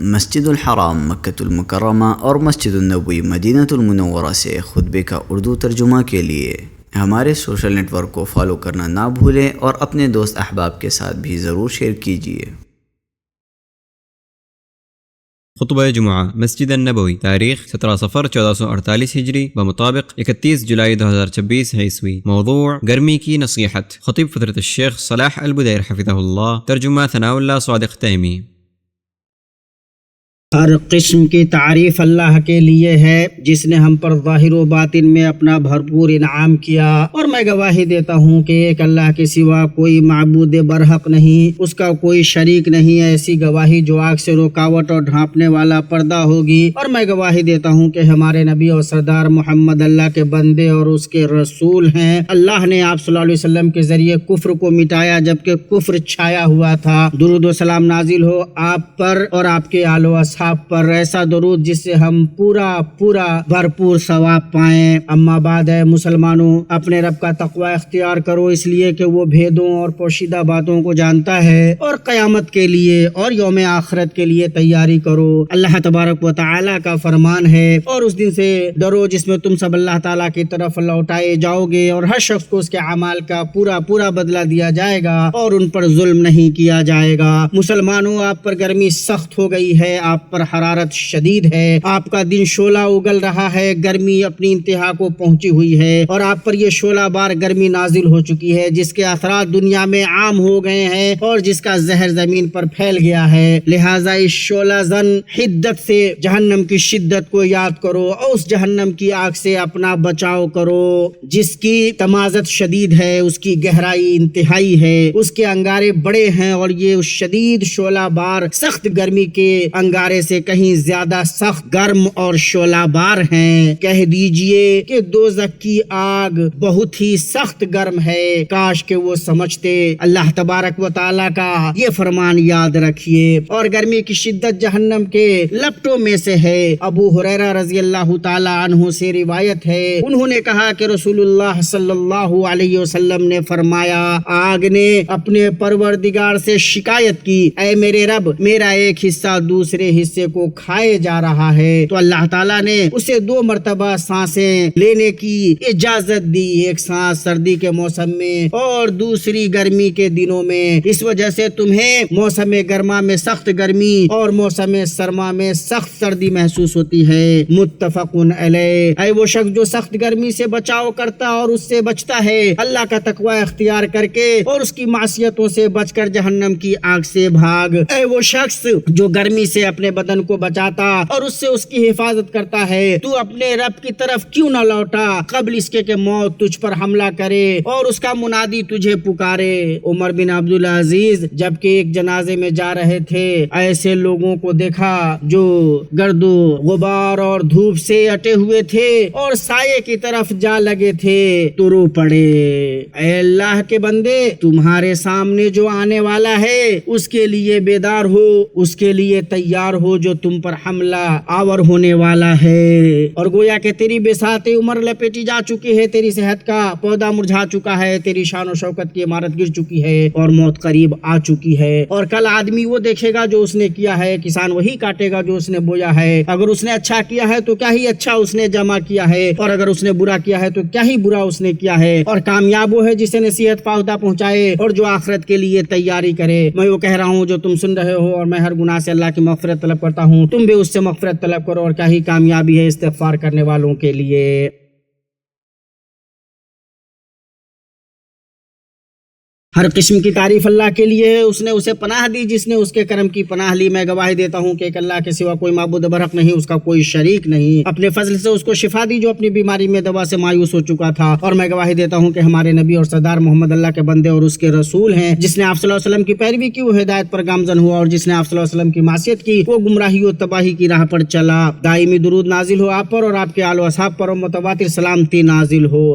مسجد الحرام مکۃ المکرمہ اور مسجد النبوی مدینہ المنورہ سے خطبے کا اردو ترجمہ کے لیے ہمارے سوشل نیٹ ورک کو فالو کرنا نہ بھولیں اور اپنے دوست احباب کے ساتھ بھی ضرور شیئر کیجیے۔ خطبہ جمعہ مسجد النبوی، تاریخ 17 صفر 1448 ہجری بمطابق 31 جولائی 2026 عیسوی۔ موضوع گرمی کی نصیحت۔ خطیب فضیلت الشیخ صلاح البدیر حفظہ اللہ، ترجمہ ثناء اللہ صادق تیمی۔ ہر قسم کی تعریف اللہ کے لیے ہے جس نے ہم پر ظاہر و باطن میں اپنا بھرپور انعام کیا، اور میں گواہی دیتا ہوں کہ ایک اللہ کے سوا کوئی معبود برحق نہیں، اس کا کوئی شریک نہیں۔ ایسی گواہی جو آگ سے رکاوٹ اور ڈھانپنے والا پردہ ہوگی، اور میں گواہی دیتا ہوں کہ ہمارے نبی اور سردار محمد اللہ کے بندے اور اس کے رسول ہیں۔ اللہ نے آپ صلی اللہ علیہ وسلم کے ذریعے کفر کو مٹایا جبکہ کفر چھایا ہوا تھا۔ درود و سلام نازل ہو آپ پر اور آپ کے آل و اصحاب پر، ایسا درود جس سے ہم پورا بھرپور ثواب پائیں۔ اما بعد، ہے مسلمانوں، اپنے رب کا تقوی اختیار کرو، اس لیے کہ وہ بھیدوں اور پوشیدہ باتوں کو جانتا ہے، اور قیامت کے لیے اور یوم آخرت کے لیے تیاری کرو۔ اللہ تبارک و تعالی کا فرمان ہے، اور اس دن سے ڈرو جس میں تم سب اللہ تعالی کی طرف لوٹائے جاؤ گے، اور ہر شخص کو اس کے اعمال کا پورا بدلہ دیا جائے گا، اور ان پر ظلم نہیں کیا جائے گا۔ مسلمانوں، آپ پر گرمی سخت ہو گئی ہے، آپ پر حرارت شدید ہے، آپ کا دن شعلہ اگل رہا ہے، گرمی اپنی انتہا کو پہنچی ہوئی ہے، اور آپ پر یہ شعلہ بار گرمی نازل ہو چکی ہے جس کے اثرات دنیا میں عام ہو گئے ہیں اور جس کا زہر زمین پر پھیل گیا ہے۔ لہٰذا اس شعلہ زن حدت سے جہنم کی شدت کو یاد کرو، اور اس جہنم کی آگ سے اپنا بچاؤ کرو جس کی تمازت شدید ہے، اس کی گہرائی انتہائی ہے، اس کے انگارے بڑے ہیں، اور یہ اس شدید شعلہ بار سخت گرمی کے انگارے سے کہیں زیادہ سخت گرم اور شعلہ بار ہیں۔ کہہ دیجئے کہ دوزخ کی آگ بہت ہی سخت گرم ہے، کاش کہ وہ سمجھتے۔ اللہ تبارک و تعالیٰ کا یہ فرمان یاد رکھیے۔ اور گرمی کی شدت جہنم کے لپٹوں میں سے ہے۔ ابو ہریرہ رضی اللہ تعالی عنہ سے روایت ہے، انہوں نے کہا کہ رسول اللہ صلی اللہ علیہ وسلم نے فرمایا، آگ نے اپنے پروردگار سے شکایت کی، اے میرے رب، میرا ایک حصہ دوسرے حصے کو کھائے جا رہا ہے، تو اللہ تعالیٰ نے اسے 2 مرتبہ سانسیں لینے کی اجازت دی، ایک سانس سردی کے موسم میں اور دوسری گرمی کے دنوں میں۔ اس وجہ سے تمہیں موسم گرما میں سخت گرمی اور موسم سرما میں سخت سردی محسوس ہوتی ہے۔ متفق علیہ۔ اے وہ شخص جو سخت گرمی سے بچاؤ کرتا اور اس سے بچتا ہے، اللہ کا تقوی اختیار کر کے اور اس کی معصیتوں سے بچ کر جہنم کی آگ سے بھاگ۔ اے وہ شخص جو گرمی سے اپنے بدن کو بچاتا اور اس سے اس کی حفاظت کرتا ہے، تو اپنے رب کی طرف کیوں نہ لوٹا قبل اس کے کہ موت تجھ پر حملہ کرے اور اس کا منادی تجھے پکارے۔ عمر بن عبدالعزیز جب کہ ایک جنازے میں جا رہے تھے، ایسے لوگوں کو دیکھا جو گرد و غبار اور دھوپ سے اٹے ہوئے تھے اور سائے کی طرف جا لگے تھے، تو رو پڑے، اے اللہ کے بندے، تمہارے سامنے جو آنے والا ہے اس کے لیے بیدار ہو، اس کے لیے تیار ہو جو تم پر حملہ آور ہونے والا ہے۔ اور گویا کہ تیری بساط عمر لپیٹی جا چکی ہے، تیری صحت کا پودا مرجھا چکا ہے، تیری شان و شوکت کی عمارت گر چکی ہے، اور موت قریب آ چکی ہے۔ اور کل آدمی وہ دیکھے گا جو اس نے کیا ہے، کسان وہی کاٹے گا جو اس نے بویا ہے۔ اگر اس نے اچھا کیا ہے تو کیا ہی اچھا اس نے جمع کیا ہے، اور اگر اس نے برا کیا ہے تو کیا ہی برا اس نے کیا ہے۔ اور کامیاب وہ ہے جسے نصیحت فائدہ پہنچائے اور جو آخرت کے لیے تیاری کرے۔ میں وہ کہہ رہا ہوں جو تم سن رہے ہو، اور میں ہر گناہ سے اللہ کی مغفرت طلب کرتا ہوں، تم بھی اس سے مغفرت طلب کرو، اور کیا ہی کامیابی ہے استغفار کرنے والوں کے لیے۔ ہر قسم کی تعریف اللہ کے لیے ہے، اس نے اسے پناہ دی جس نے اس کے کرم کی پناہ لی۔ میں گواہی دیتا ہوں کہ ایک اللہ کے سوا کوئی معبود برحق نہیں، اس کا کوئی شریک نہیں۔ اپنے فضل سے اس کو شفا دی جو اپنی بیماری میں دوا سے مایوس ہو چکا تھا، اور میں گواہی دیتا ہوں کہ ہمارے نبی اور سردار محمد اللہ کے بندے اور اس کے رسول ہیں۔ جس نے آپ صلی اللہ علیہ وسلم کی پیروی کی وہ ہدایت پر گامزن ہوا، اور جس نے آپ صلی اللہ علیہ وسلم کی معصیت کی وہ گمراہی و تباہی کی راہ پر چلا۔ دائمی درود نازل ہو آپ پر اور آپ کے آل و اصحاب پر، اور متواتر سلامتی نازل ہو۔